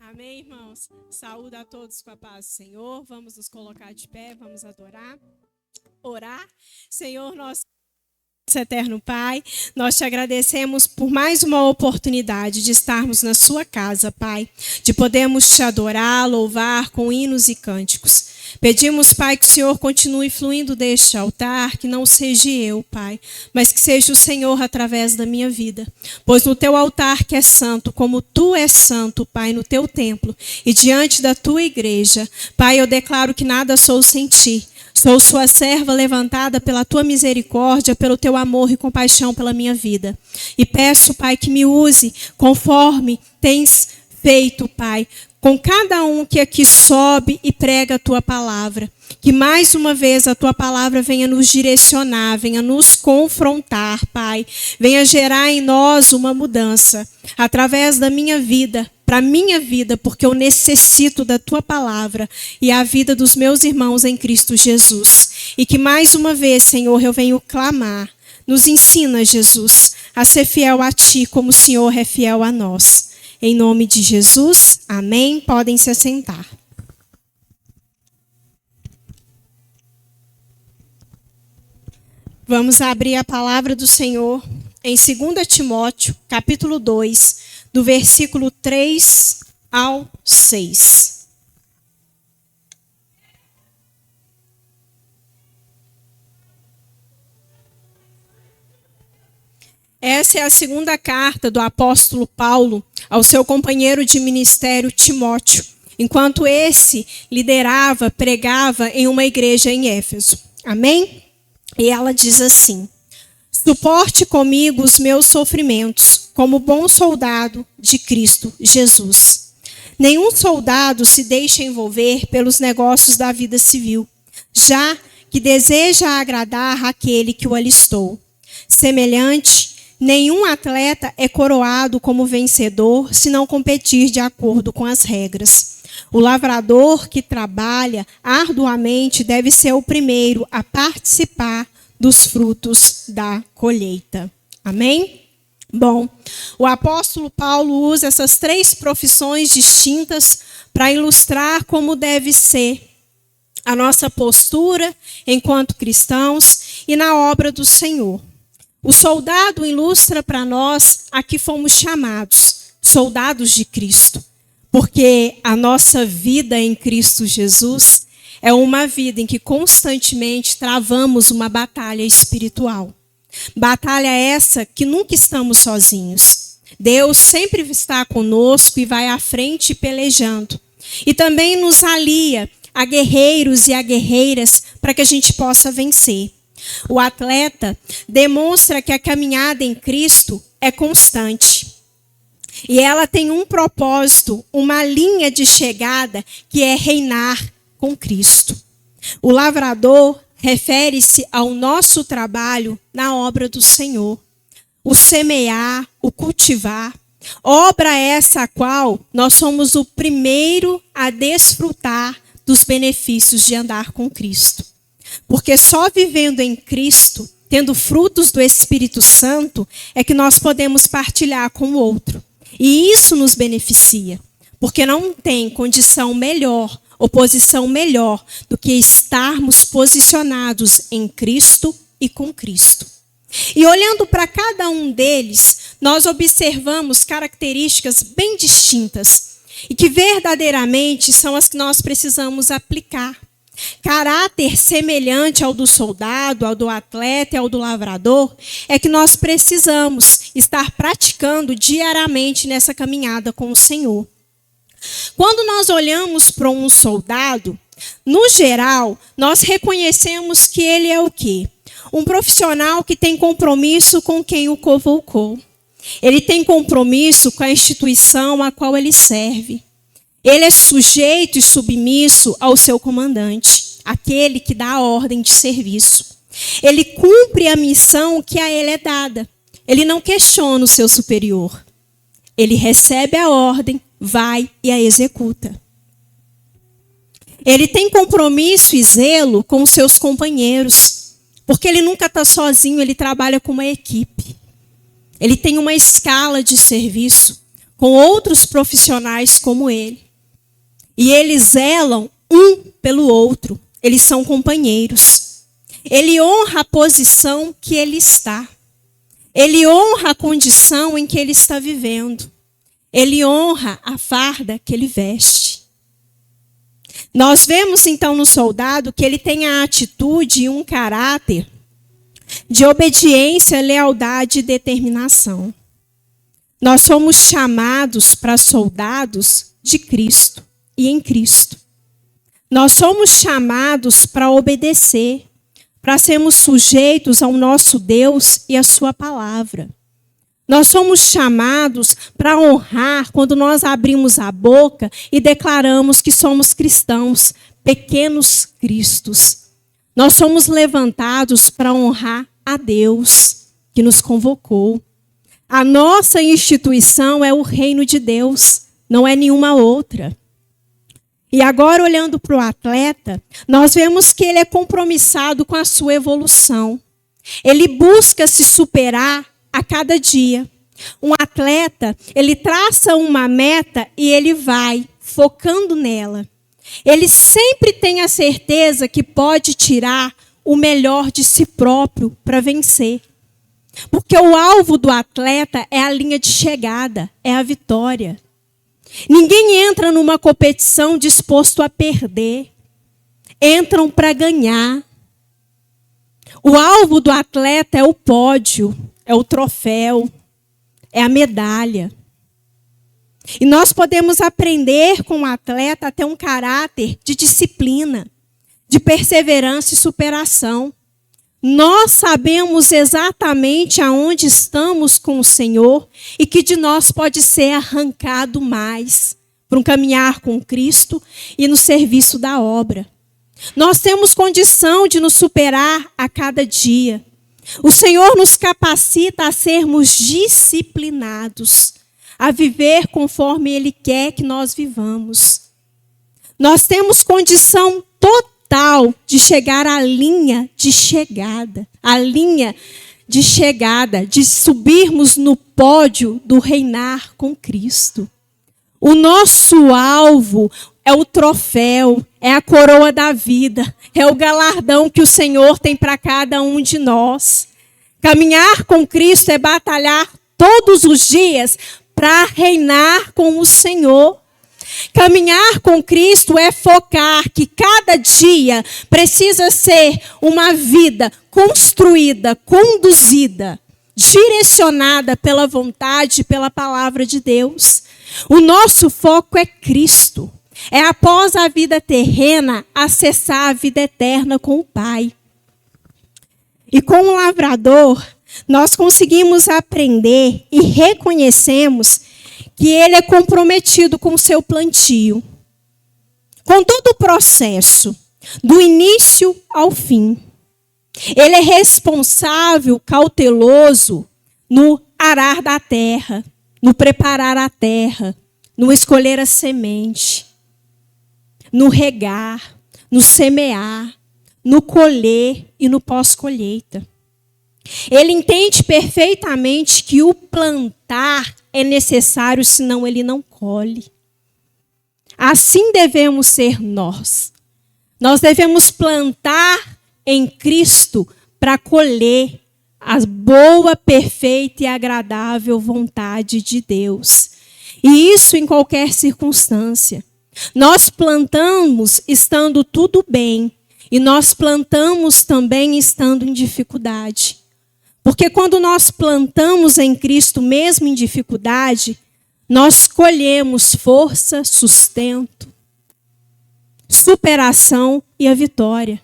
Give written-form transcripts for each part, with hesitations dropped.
Amém, irmãos? Saúde a todos com a paz do Senhor. Vamos nos colocar de pé, vamos adorar, orar. Senhor, nosso eterno Pai, nós te agradecemos por mais uma oportunidade de estarmos na sua casa, Pai, de podermos te adorar, louvar com hinos e cânticos. Pedimos, Pai, que o Senhor continue fluindo deste altar, que não seja eu, Pai, mas que seja o Senhor através da minha vida. Pois no teu altar que é santo, como tu és santo, Pai, no teu templo e diante da tua igreja, Pai, eu declaro que nada sou sem ti. Sou sua serva levantada pela tua misericórdia, pelo teu amor e compaixão pela minha vida. E peço, Pai, que me use conforme tens feito, Pai, com cada um que aqui sobe e prega a tua palavra. Que mais uma vez a tua palavra venha nos direcionar, venha nos confrontar, Pai. Venha gerar em nós uma mudança através da minha vida, para a minha vida, porque eu necessito da tua palavra e a vida dos meus irmãos em Cristo Jesus. E que mais uma vez, Senhor, eu venho clamar. Nos ensina, Jesus, a ser fiel a ti como o Senhor é fiel a nós. Em nome de Jesus, amém. Podem se assentar. Vamos abrir a palavra do Senhor em 2 Timóteo, capítulo 2, do versículo 3 ao 6. Essa é a segunda carta do apóstolo Paulo ao seu companheiro de ministério Timóteo, enquanto esse liderava, pregava em uma igreja em Éfeso. Amém? E ela diz assim: suporte comigo os meus sofrimentos, como bom soldado de Cristo Jesus. Nenhum soldado se deixa envolver pelos negócios da vida civil, já que deseja agradar aquele que o alistou. Semelhante, nenhum atleta é coroado como vencedor se não competir de acordo com as regras. O lavrador que trabalha arduamente deve ser o primeiro a participar dos frutos da colheita. Amém? Bom, o apóstolo Paulo usa essas três profissões distintas para ilustrar como deve ser a nossa postura enquanto cristãos e na obra do Senhor. O soldado ilustra para nós a que fomos chamados, soldados de Cristo, porque a nossa vida em Cristo Jesus é uma vida em que constantemente travamos uma batalha espiritual. Batalha essa que nunca estamos sozinhos. Deus sempre está conosco e vai à frente pelejando. E também nos alia a guerreiros e a guerreiras para que a gente possa vencer. O atleta demonstra que a caminhada em Cristo é constante. E ela tem um propósito, uma linha de chegada, que é reinar com Cristo. O lavrador refere-se ao nosso trabalho na obra do Senhor. O semear, o cultivar, obra essa a qual nós somos o primeiro a desfrutar dos benefícios de andar com Cristo. Porque só vivendo em Cristo, tendo frutos do Espírito Santo, é que nós podemos partilhar com o outro. E isso nos beneficia, porque não tem condição melhor, ou posição melhor, do que estarmos posicionados em Cristo e com Cristo. E olhando para cada um deles, nós observamos características bem distintas, e que verdadeiramente são as que nós precisamos aplicar. Caráter semelhante ao do soldado, ao do atleta e ao do lavrador, é que nós precisamos estar praticando diariamente nessa caminhada com o Senhor. Quando nós olhamos para um soldado, no geral, nós reconhecemos que ele é o quê? Um profissional que tem compromisso com quem o convocou. Ele tem compromisso com a instituição a qual ele serve. Ele é sujeito e submisso ao seu comandante, aquele que dá a ordem de serviço. Ele cumpre a missão que a ele é dada. Ele não questiona o seu superior. Ele recebe a ordem, vai e a executa. Ele tem compromisso e zelo com os seus companheiros, porque ele nunca está sozinho, ele trabalha com uma equipe. Ele tem uma escala de serviço. com outros profissionais como ele. E eles zelam um pelo outro. Eles são companheiros. Ele honra a posição que ele está. Ele honra a condição em que ele está vivendo. Ele honra a farda que ele veste. Nós vemos então no soldado que ele tem a atitude e um caráter de obediência, lealdade e determinação. Nós somos chamados para soldados de Cristo e em Cristo. Nós somos chamados para obedecer, para sermos sujeitos ao nosso Deus e à sua palavra. Nós somos chamados para honrar quando nós abrimos a boca e declaramos que somos cristãos, pequenos cristos. Nós somos levantados para honrar a Deus que nos convocou. A nossa instituição é o reino de Deus, não é nenhuma outra. E agora, olhando para o atleta, nós vemos que ele é compromissado com a sua evolução. Ele busca se superar a cada dia. Um atleta, ele traça uma meta e ele vai focando nela. Ele sempre tem a certeza que pode tirar o melhor de si próprio para vencer. Porque o alvo do atleta é a linha de chegada, é a vitória. Ninguém entra numa competição disposto a perder. Entram para ganhar. O alvo do atleta é o pódio, é o troféu, é a medalha. E nós podemos aprender com o atleta a ter um caráter de disciplina, de perseverança e superação. Nós sabemos exatamente aonde estamos com o Senhor e que de nós pode ser arrancado mais para um caminhar com Cristo e no serviço da obra. Nós temos condição de nos superar a cada dia. O Senhor nos capacita a sermos disciplinados, a viver conforme Ele quer que nós vivamos. Nós temos condição total de chegar à linha de chegada, de subirmos no pódio do reinar com Cristo. O nosso alvo é o troféu, é a coroa da vida, é o galardão que o Senhor tem para cada um de nós. Caminhar com Cristo é batalhar todos os dias para reinar com o Senhor. Caminhar com Cristo é focar que cada dia precisa ser uma vida construída, conduzida, direcionada pela vontade e pela palavra de Deus. O nosso foco é Cristo. É após a vida terrena acessar a vida eterna com o Pai. E com o lavrador, nós conseguimos aprender e reconhecemos que ele é comprometido com o seu plantio. Com todo o processo, do início ao fim. Ele é responsável, cauteloso no arar da terra, no preparar a terra, no escolher a semente, no regar, no semear, no colher e no pós-colheita. Ele entende perfeitamente que o plantar é necessário, senão ele não colhe. Assim devemos ser nós. Nós devemos plantar em Cristo para colher a boa, perfeita e agradável vontade de Deus. E isso em qualquer circunstância. Nós plantamos estando tudo bem. E nós plantamos também estando em dificuldade. Porque quando nós plantamos em Cristo, mesmo em dificuldade, nós colhemos força, sustento, superação e a vitória.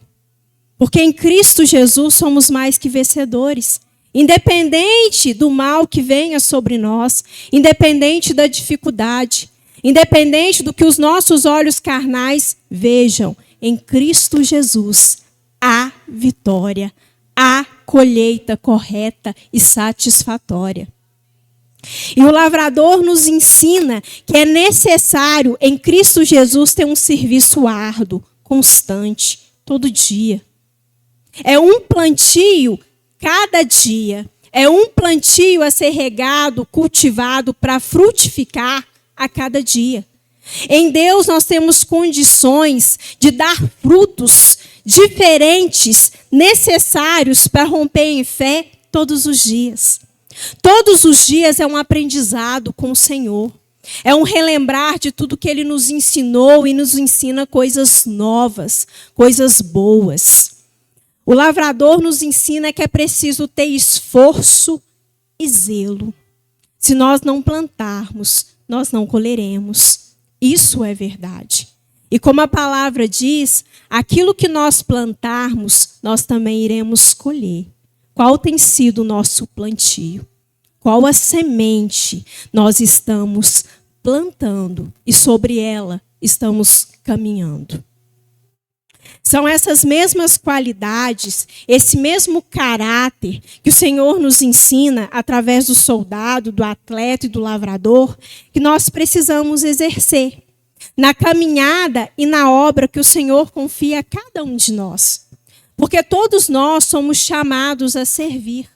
Porque em Cristo Jesus somos mais que vencedores. Independente do mal que venha sobre nós, independente da dificuldade, independente do que os nossos olhos carnais vejam, em Cristo Jesus há vitória, há colheita correta e satisfatória. E o lavrador nos ensina que é necessário em Cristo Jesus ter um serviço árduo, constante, todo dia. É um plantio cada dia, É um plantio a ser regado, cultivado para frutificar a cada dia. Em Deus nós temos condições de dar frutos diferentes, necessários para romper em fé todos os dias. Todos os dias é um aprendizado com o Senhor. É um relembrar de tudo que Ele nos ensinou e nos ensina coisas novas, coisas boas. O lavrador nos ensina que é preciso ter esforço e zelo. Se nós não plantarmos, nós não colheremos. Isso é verdade. E como a palavra diz, aquilo que nós plantarmos, nós também iremos colher. Qual tem sido o nosso plantio? Qual a semente nós estamos plantando e sobre ela estamos caminhando? São essas mesmas qualidades, esse mesmo caráter que o Senhor nos ensina através do soldado, do atleta e do lavrador, que nós precisamos exercer na caminhada e na obra que o Senhor confia a cada um de nós. Porque todos nós somos chamados a servir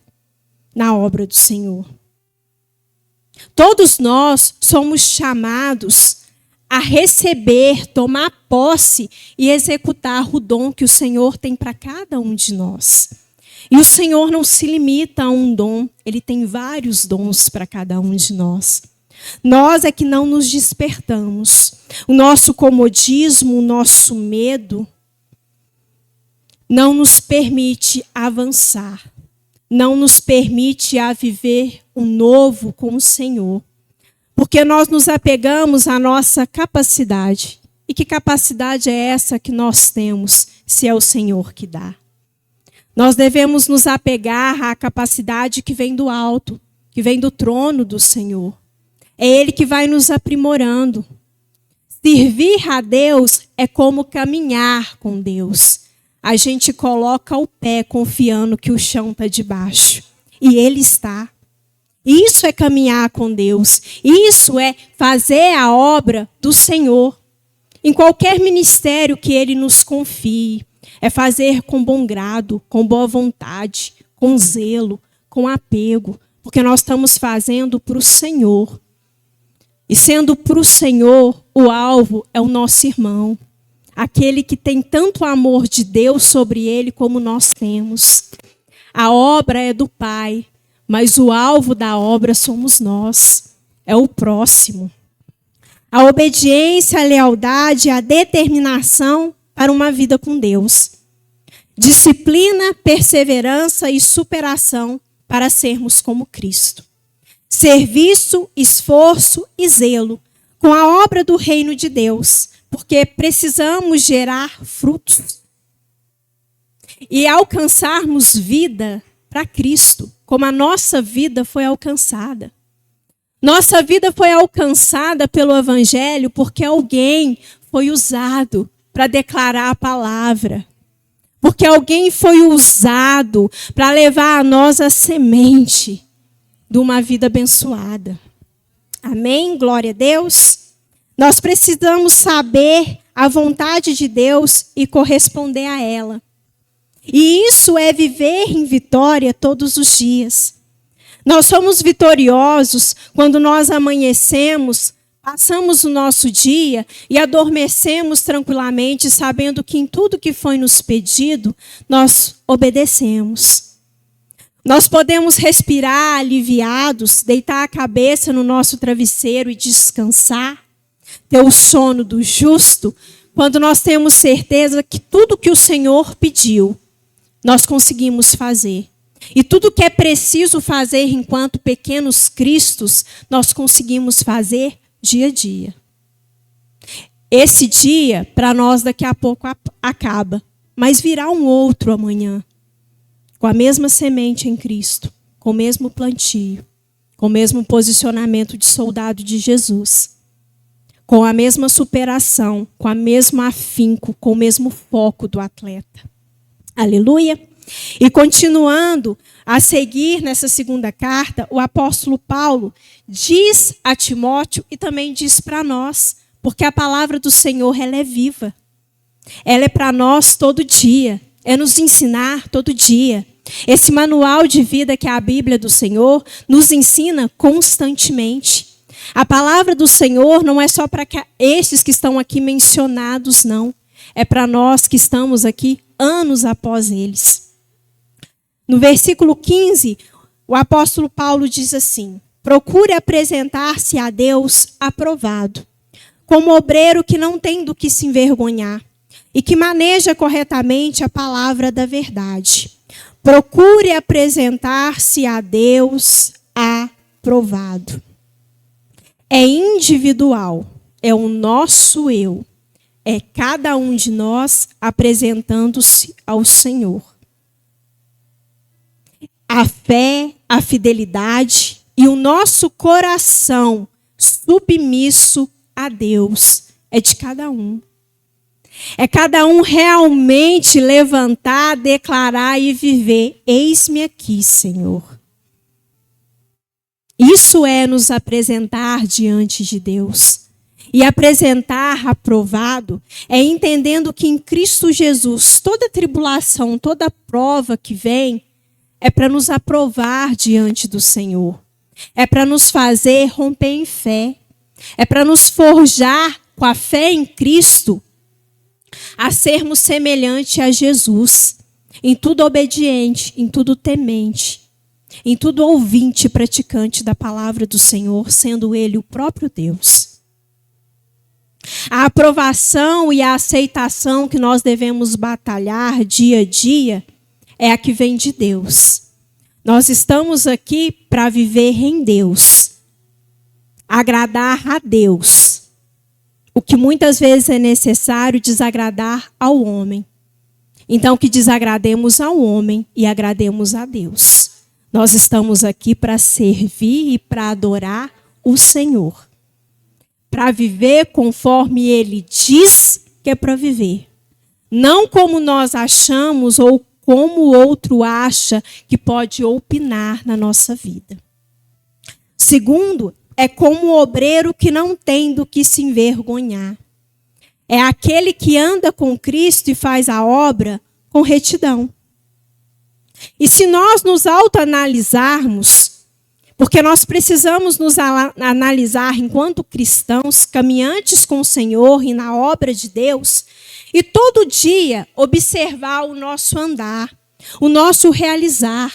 na obra do Senhor. Todos nós somos chamados a receber, tomar posse e executar o dom que o Senhor tem para cada um de nós. E o Senhor não se limita a um dom, Ele tem vários dons para cada um de nós. Nós é que não nos despertamos. O nosso comodismo, o nosso medo não nos permite avançar. Não nos permite a viver o novo com o Senhor. Porque nós nos apegamos à nossa capacidade. E que capacidade é essa que nós temos, se é o Senhor que dá? Nós devemos nos apegar à capacidade que vem do alto, que vem do trono do Senhor. É Ele que vai nos aprimorando. Servir a Deus é como caminhar com Deus. A gente coloca o pé confiando que o chão está debaixo. E Ele está. Isso é caminhar com Deus. Isso é fazer a obra do Senhor. Em qualquer ministério que Ele nos confie. É fazer com bom grado, com boa vontade, com zelo, com apego. Porque nós estamos fazendo para o Senhor. E sendo para o Senhor, o alvo é o nosso irmão. Aquele que tem tanto amor de Deus sobre ele como nós temos. A obra é do Pai. Mas o alvo da obra somos nós, é o próximo. A obediência, a lealdade, a determinação para uma vida com Deus. Disciplina, perseverança e superação para sermos como Cristo. Serviço, esforço e zelo com a obra do reino de Deus, porque precisamos gerar frutos e alcançarmos vida para Cristo. Como a nossa vida foi alcançada. Nossa vida foi alcançada pelo Evangelho porque alguém foi usado para declarar a palavra. Porque alguém foi usado para levar a nós a semente de uma vida abençoada. Amém? Glória a Deus. Nós precisamos saber a vontade de Deus e corresponder a ela. E isso é viver em vitória todos os dias. Nós somos vitoriosos quando nós amanhecemos, passamos o nosso dia e adormecemos tranquilamente, sabendo que em tudo que foi nos pedido, nós obedecemos. Nós podemos respirar aliviados, deitar a cabeça no nosso travesseiro e descansar, ter o sono do justo, quando nós temos certeza que tudo que o Senhor pediu, nós conseguimos fazer. E tudo que é preciso fazer enquanto pequenos cristos, nós conseguimos fazer dia a dia. Esse dia, para nós, daqui a pouco acaba. Mas virá um outro amanhã. Com a mesma semente em Cristo. Com o mesmo plantio. Com o mesmo posicionamento de soldado de Jesus. Com a mesma superação. Com a mesma afinco. Com o mesmo foco do atleta. Aleluia. E continuando a seguir nessa segunda carta, o apóstolo Paulo diz a Timóteo e também diz para nós, porque a palavra do Senhor ela é viva. Ela é para nós todo dia, é nos ensinar todo dia. Esse manual de vida que é a Bíblia do Senhor nos ensina constantemente. A palavra do Senhor não é só para esses que estão aqui mencionados, não. É para nós que estamos aqui anos após eles. No versículo 15, o apóstolo Paulo diz assim: procure apresentar-se a Deus aprovado, como obreiro que não tem do que se envergonhar e que maneja corretamente a palavra da verdade. Procure apresentar-se a Deus aprovado. É individual, é o nosso eu, é cada um de nós apresentando-se ao Senhor. A fé, a fidelidade e o nosso coração submisso a Deus é de cada um. É cada um realmente levantar, declarar e viver: eis-me aqui, Senhor. Isso é nos apresentar diante de Deus. E apresentar aprovado é entendendo que em Cristo Jesus toda tribulação, toda prova que vem é para nos aprovar diante do Senhor. É para nos fazer romper em fé. É para nos forjar com a fé em Cristo a sermos semelhantes a Jesus, em tudo obediente, em tudo temente, em tudo ouvinte e praticante da palavra do Senhor, sendo Ele o próprio Deus. A aprovação e a aceitação que nós devemos batalhar dia a dia é a que vem de Deus. Nós estamos aqui para viver em Deus, agradar a Deus. O que muitas vezes é necessário desagradar ao homem. Então, que desagrademos ao homem e agrademos a Deus. Nós estamos aqui para servir e para adorar o Senhor. Para viver conforme Ele diz que é para viver. Não como nós achamos ou como o outro acha que pode opinar na nossa vida. Segundo, é como o obreiro que não tem do que se envergonhar. É aquele que anda com Cristo e faz a obra com retidão. E se nós nos autoanalisarmos, porque nós precisamos nos analisar enquanto cristãos, caminhantes com o Senhor e na obra de Deus, e todo dia observar o nosso andar, o nosso realizar.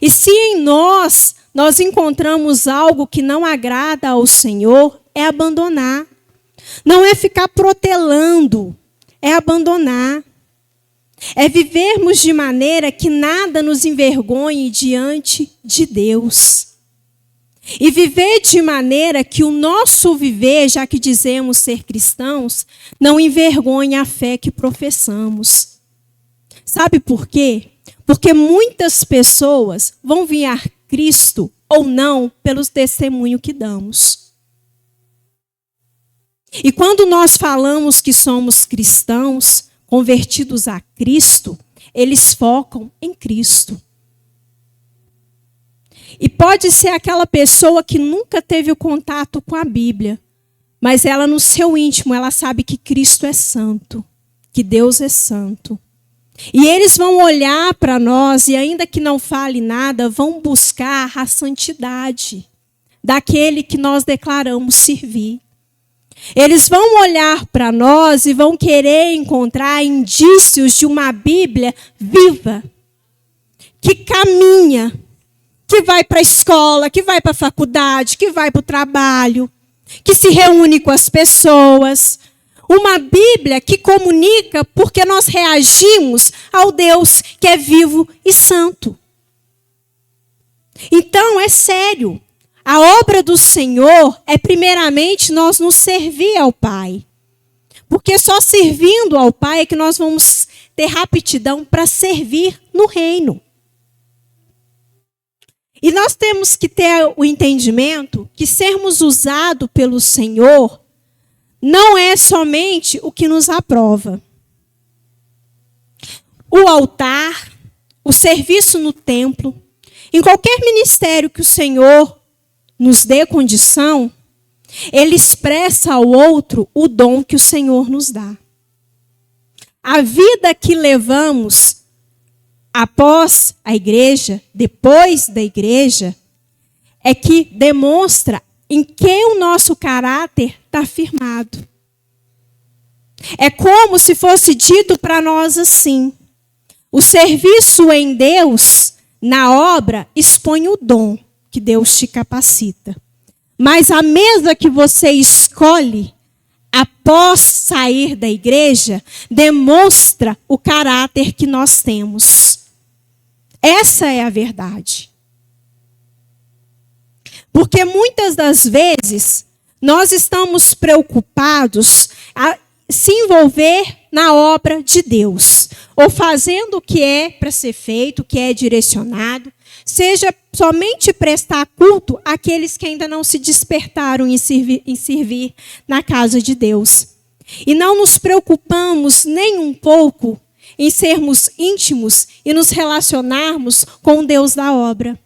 E se em nós encontramos algo que não agrada ao Senhor, é abandonar. Não é ficar protelando, é abandonar. É vivermos de maneira que nada nos envergonhe diante de Deus. E viver de maneira que o nosso viver, já que dizemos ser cristãos, não envergonhe a fé que professamos. Sabe por quê? Porque muitas pessoas vão vir a Cristo ou não pelo testemunho que damos. E quando nós falamos que somos cristãos, convertidos a Cristo, eles focam em Cristo. E pode ser aquela pessoa que nunca teve o contato com a Bíblia, mas ela no seu íntimo, ela sabe que Cristo é santo, que Deus é santo. E eles vão olhar para nós e ainda que não fale nada, vão buscar a santidade daquele que nós declaramos servir. Eles vão olhar para nós e vão querer encontrar indícios de uma Bíblia viva, que caminha, que vai para a escola, que vai para a faculdade, que vai para o trabalho, que se reúne com as pessoas. Uma Bíblia que comunica porque nós reagimos ao Deus que é vivo e santo. Então, é sério. A obra do Senhor é primeiramente nós nos servir ao Pai. Porque só servindo ao Pai é que nós vamos ter aptidão para servir no reino. E nós temos que ter o entendimento que sermos usados pelo Senhor não é somente o que nos aprova. O altar, o serviço no templo, em qualquer ministério que o Senhor nos dê condição, Ele expressa ao outro o dom que o Senhor nos dá. A vida que levamos após a igreja, depois da igreja, é que demonstra em que o nosso caráter está firmado. É como se fosse dito para nós assim: o serviço em Deus, na obra, expõe o dom que Deus te capacita. Mas a mesa que você escolhe após sair da igreja demonstra o caráter que nós temos. Essa é a verdade. Porque muitas das vezes nós estamos preocupados a se envolver na obra de Deus, ou fazendo o que é para ser feito, o que é direcionado, seja somente prestar culto àqueles que ainda não se despertaram em servir na casa de Deus. E não nos preocupamos nem um pouco em sermos íntimos e nos relacionarmos com o Deus da obra.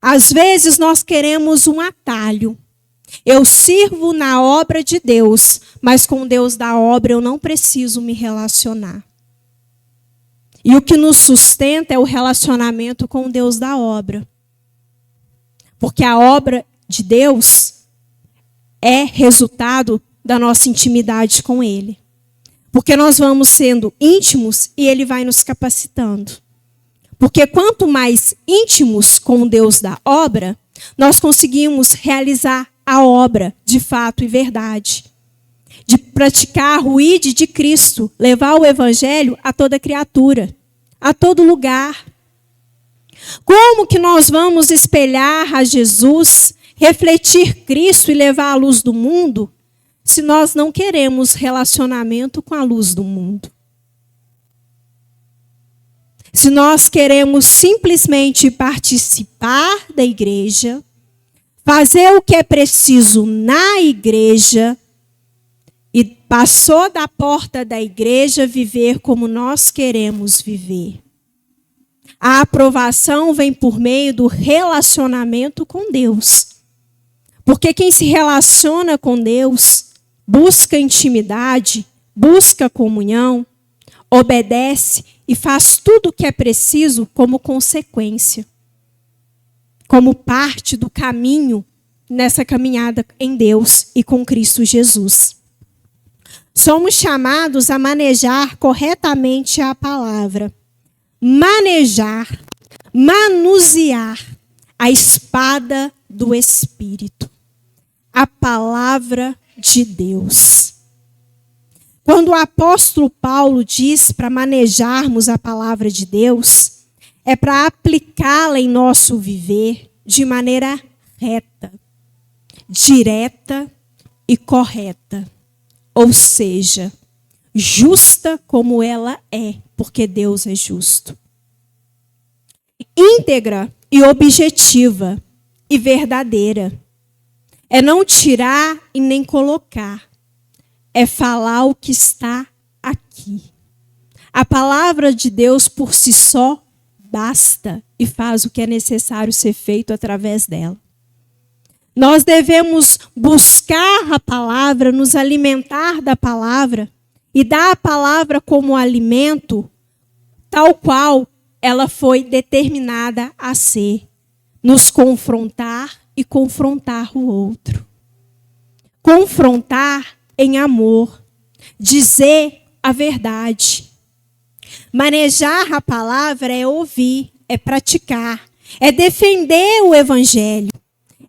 Às vezes nós queremos um atalho. Eu sirvo na obra de Deus, mas com o Deus da obra eu não preciso me relacionar. E o que nos sustenta é o relacionamento com o Deus da obra. Porque a obra de Deus é resultado da nossa intimidade com Ele. Porque nós vamos sendo íntimos e Ele vai nos capacitando. Porque quanto mais íntimos com o Deus da obra, nós conseguimos realizar a obra de fato e verdade. De praticar o ide de Cristo, levar o evangelho a toda criatura, a todo lugar. Como que nós vamos espelhar a Jesus, refletir Cristo e levar a luz do mundo, se nós não queremos relacionamento com a luz do mundo? Se nós queremos simplesmente participar da igreja, fazer o que é preciso na igreja e passou da porta da igreja viver como nós queremos viver. A aprovação vem por meio do relacionamento com Deus. Porque quem se relaciona com Deus, busca intimidade, busca comunhão, obedece e faz tudo o que é preciso como consequência, como parte do caminho nessa caminhada em Deus e com Cristo Jesus. Somos chamados a manejar corretamente a palavra. Manejar, manusear a espada do Espírito. A palavra de Deus. Quando o apóstolo Paulo diz para manejarmos a palavra de Deus, é para aplicá-la em nosso viver de maneira reta, direta e correta. Ou seja, justa como ela é, porque Deus é justo. Íntegra e objetiva e verdadeira. É não tirar e nem colocar. É falar o que está aqui. A palavra de Deus por si só basta e faz o que é necessário ser feito através dela. Nós devemos buscar a palavra, nos alimentar da palavra e dar a palavra como alimento, tal qual ela foi determinada a ser. Nos confrontar e confrontar o outro. Confrontar em amor. Dizer a verdade. Manejar a palavra é ouvir, é praticar, é defender o evangelho.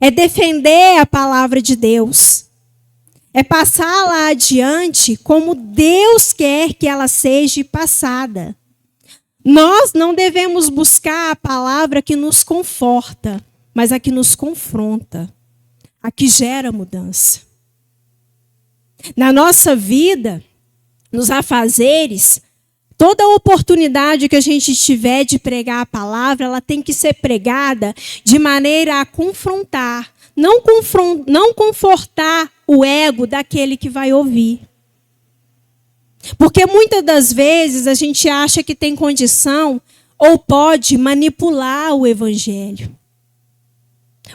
É defender a palavra de Deus. É passá-la adiante como Deus quer que ela seja passada. Nós não devemos buscar a palavra que nos conforta, mas a que nos confronta, a que gera mudança. Na nossa vida, nos afazeres, toda oportunidade que a gente tiver de pregar a palavra, ela tem que ser pregada de maneira a confrontar, não confortar o ego daquele que vai ouvir. Porque muitas das vezes a gente acha que tem condição ou pode manipular o evangelho.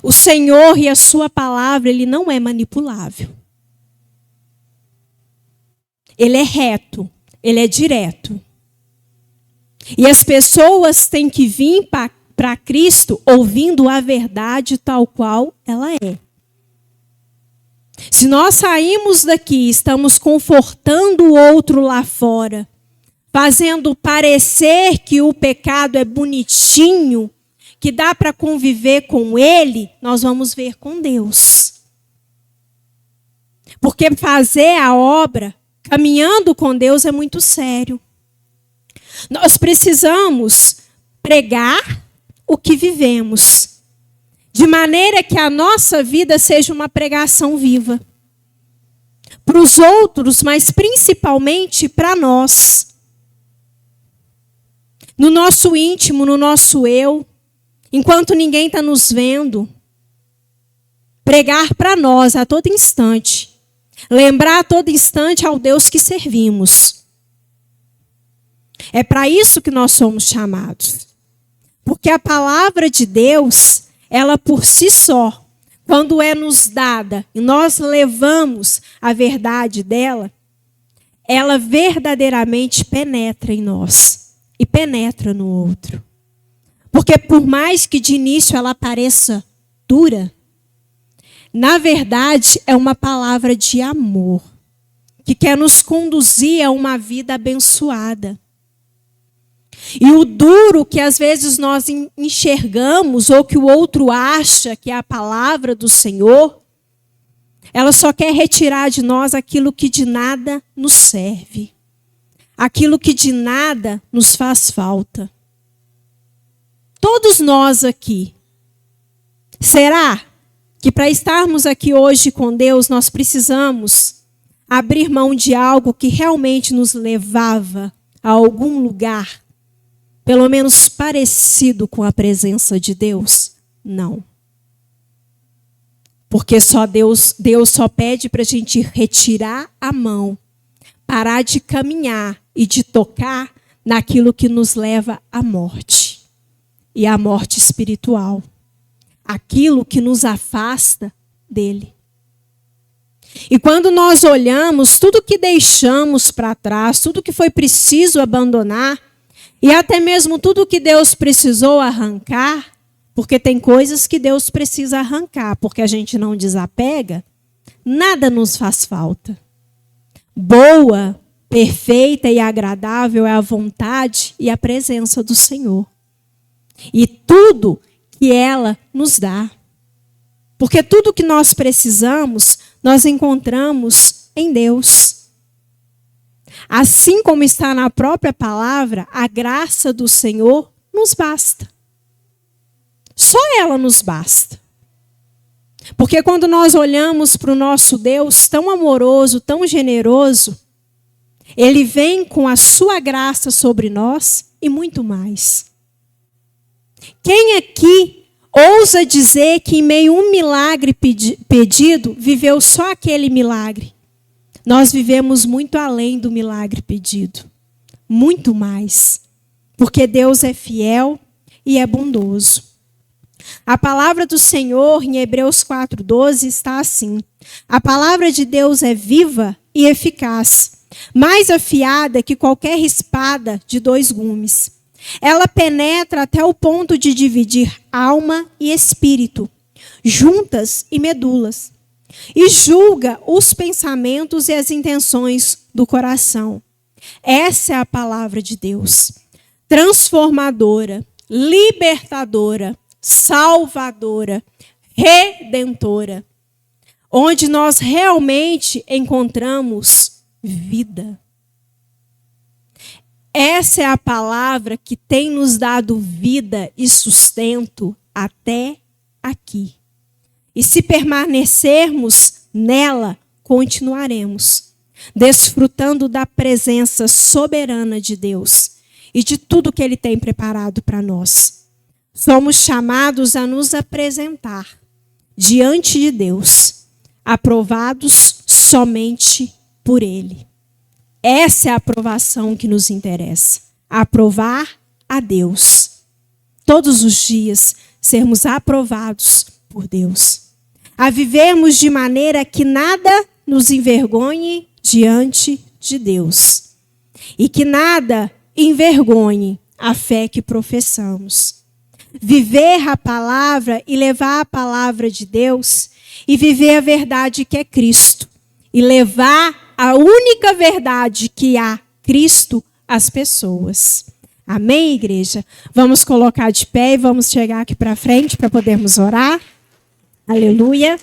O Senhor e a sua palavra, ele não é manipulável. Ele é reto, ele é direto. E as pessoas têm que vir para Cristo ouvindo a verdade tal qual ela é. Se nós saímos daqui, estamos confortando o outro lá fora, fazendo parecer que o pecado é bonitinho, que dá para conviver com ele, nós vamos ver com Deus. Porque fazer a obra, caminhando com Deus, é muito sério. Nós precisamos pregar o que vivemos, de maneira que a nossa vida seja uma pregação viva. Para os outros, mas principalmente para nós. No nosso íntimo, no nosso eu, enquanto ninguém está nos vendo. Pregar para nós a todo instante. Lembrar a todo instante ao Deus que servimos. É para isso que nós somos chamados. Porque a palavra de Deus, ela por si só, quando é nos dada e nós levamos a verdade dela, ela verdadeiramente penetra em nós e penetra no outro. Porque por mais que de início ela pareça dura, na verdade é uma palavra de amor, que quer nos conduzir a uma vida abençoada. E o duro que às vezes nós enxergamos, ou que o outro acha que é a palavra do Senhor, ela só quer retirar de nós aquilo que de nada nos serve. Aquilo que de nada nos faz falta. Todos nós aqui. Será que para estarmos aqui hoje com Deus, nós precisamos abrir mão de algo que realmente nos levava a algum lugar, pelo menos parecido com a presença de Deus? Não. Porque só Deus só pede para a gente retirar a mão, parar de caminhar e de tocar naquilo que nos leva à morte. E à morte espiritual. Aquilo que nos afasta dele. E quando nós olhamos tudo que deixamos para trás, tudo que foi preciso abandonar, e até mesmo tudo que Deus precisou arrancar, porque tem coisas que Deus precisa arrancar, porque a gente não desapega, nada nos faz falta. Boa, perfeita e agradável é a vontade e a presença do Senhor. E tudo que ela nos dá. Porque tudo que nós precisamos, nós encontramos em Deus. Assim como está na própria palavra, a graça do Senhor nos basta. Só ela nos basta. Porque quando nós olhamos para o nosso Deus tão amoroso, tão generoso, Ele vem com a sua graça sobre nós e muito mais. Quem aqui ousa dizer que em meio a um milagre pedido, viveu só aquele milagre? Nós vivemos muito além do milagre pedido. Muito mais. Porque Deus é fiel e é bondoso. A palavra do Senhor em Hebreus 4:12 está assim: a palavra de Deus é viva e eficaz, mais afiada que qualquer espada de 2 gumes. Ela penetra até o ponto de dividir alma e espírito, juntas e medulas, e julga os pensamentos e as intenções do coração. Essa é a palavra de Deus, transformadora, libertadora, salvadora, redentora, onde nós realmente encontramos vida. Essa é a palavra que tem nos dado vida e sustento até aqui. E se permanecermos nela, continuaremos, desfrutando da presença soberana de Deus e de tudo que Ele tem preparado para nós. Somos chamados a nos apresentar diante de Deus, aprovados somente por Ele. Essa é a aprovação que nos interessa. Aprovar a Deus. Todos os dias sermos aprovados por Deus. A vivermos de maneira que nada nos envergonhe diante de Deus. E que nada envergonhe a fé que professamos. Viver a palavra e levar a palavra de Deus e viver a verdade que é Cristo. E levar a única verdade que há, Cristo, às pessoas. Amém, igreja? Vamos colocar de pé e vamos chegar aqui para frente para podermos orar. Aleluia.